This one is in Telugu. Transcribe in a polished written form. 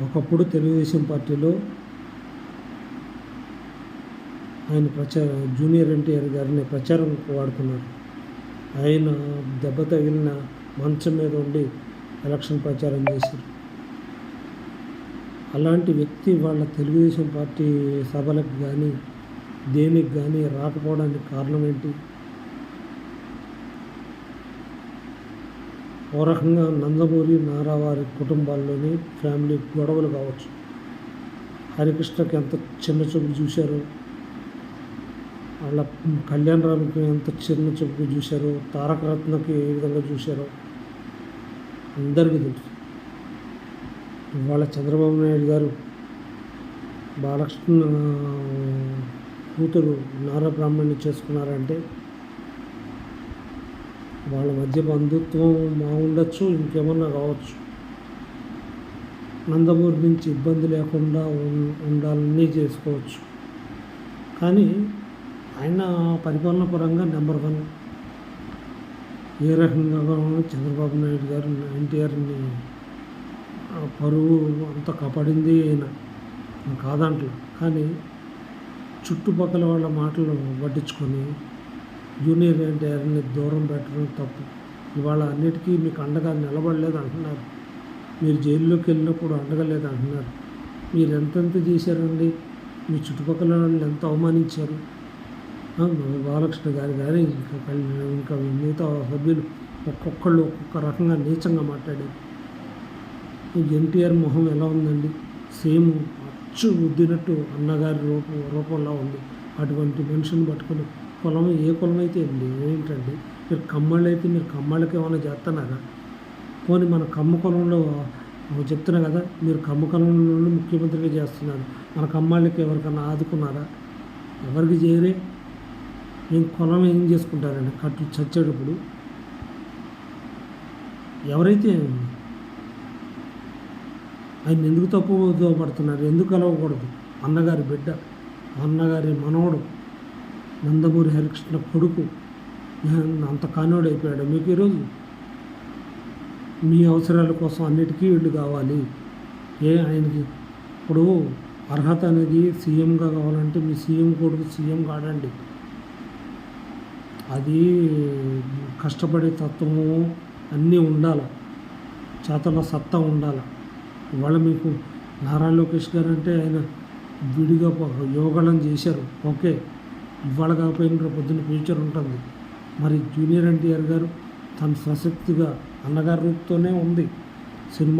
ఒకప్పుడు తెలుగుదేశం పార్టీలో ఆయన జూనియర్ ఎన్టీఆర్ గారిని ప్రచారంకు వాడుకున్నారు. ఆయన దెబ్బ తగిలిన మంచం మీద ఉండి ఎలక్షన్ ప్రచారం చేశారు. అలాంటి వ్యక్తి వాళ్ళ తెలుగుదేశం పార్టీ సభలకు కానీ దేనికి కానీ రాకపోవడానికి కారణం ఏంటి? ఓ రకంగా నందమూరి నారావారి కుటుంబాల్లోని ఫ్యామిలీ గొడవలు కావచ్చు. హరికృష్ణకి ఎంత చిన్న చూపు చూశారో, వాళ్ళ కళ్యాణ్ రామ్కి ఎంత చిన్న చూపు చూశారో, తారక రత్నకి ఏ విధంగా చూశారో అందరికీ తెలుసు. ఇవాళ చంద్రబాబు నాయుడు గారు బాలకృష్ణ కూతురు నారా బ్రాహ్మణ్ని చేసుకున్నారంటే వాళ్ళ మధ్య బంధుత్వం బాగుండొచ్చు, ఇంకేమన్నా కావచ్చు. నందమూరి నుంచి ఇబ్బంది లేకుండా ఉండాలని చేసుకోవచ్చు. కానీ ఆయన పరిపాలన పరంగా నెంబర్ 1. ఏ రకంగా చంద్రబాబు నాయుడు గారు ఎన్టీఆర్ని పరువు అంతా కాపాడింది ఆయన, కాదంటలా. కానీ చుట్టుపక్కల వాళ్ళ మాటలు పట్టించుకొని జూనియర్ ఎన్టీఆర్ని దూరం పెట్టడం తప్పు. ఇవాళ అన్నిటికీ మీకు అండగా నిలబడలేదు అంటున్నారు. మీరు జైల్లోకి వెళ్ళినప్పుడు అండగా లేదు అంటున్నారు. మీరు ఎంతెంత చేశారండి? మీ చుట్టుపక్కల వాళ్ళు ఎంత అవమానించారు? బాలకృష్ణ గారు కానీ ఇంకా మిగతా సభ్యులు ఒక్కొక్కళ్ళు ఒక్కొక్క రకంగా నీచంగా మాట్లాడారు. ఎన్టీఆర్ మొహం ఎలా ఉందండి? సేమ్ అచ్చు ఉద్దినట్టు అన్నగారి రూపంలో ఉంది. అటువంటి మనిషిని పట్టుకొని కులం ఏ కులం అయితే ఏంటండి? మీరు కమ్మళ్ళు అయితే మీరు కమ్మళ్ళకి ఏమైనా చేస్తున్నారా? పోనీ మన కమ్మ కులంలో చెప్తున్నా కదా, మీరు కమ్మ కులంలో ముఖ్యమంత్రిగా చేస్తున్నారు. మన కమ్మాళ్ళకి ఎవరికన్నా ఆదుకున్నారా? ఎవరికి చేయరే. ఏం కులం ఏం చేసుకుంటారండి? కట్టు చచ్చేటప్పుడు ఎవరైతే ఆయన ఎందుకు తప్పుదో పడుతున్నారు? ఎందుకు కలవకూడదు? అన్నగారి బిడ్డ, అన్నగారి మనవడు, నందమూరి హరికృష్ణ కొడుకు అంత కానివాడు అయిపోయాడు. మీకు ఈరోజు మీ అవసరాల కోసం అన్నిటికీ వీళ్ళు కావాలి. ఆయనకి ఇప్పుడు అర్హత అనేది సీఎంగా కావాలంటే మీ సీఎం కొడుకు సీఎం కాడండి. అది కష్టపడే తత్వము అన్నీ ఉండాలి, చేతల సత్తా ఉండాలి. ఇవాళ మీకు నారా లోకేష్ గారు అంటే ఆయన విడిగా యోగాలను చేశారు, ఓకే. ఇవాళ కాకపోయిన పొద్దున్న ఫ్యూచర్ ఉంటుంది. మరి జూనియర్ ఎన్టీఆర్ గారు తన స్వశక్తిగా అన్నగారి రూపుతోనే ఉంది సినిమా.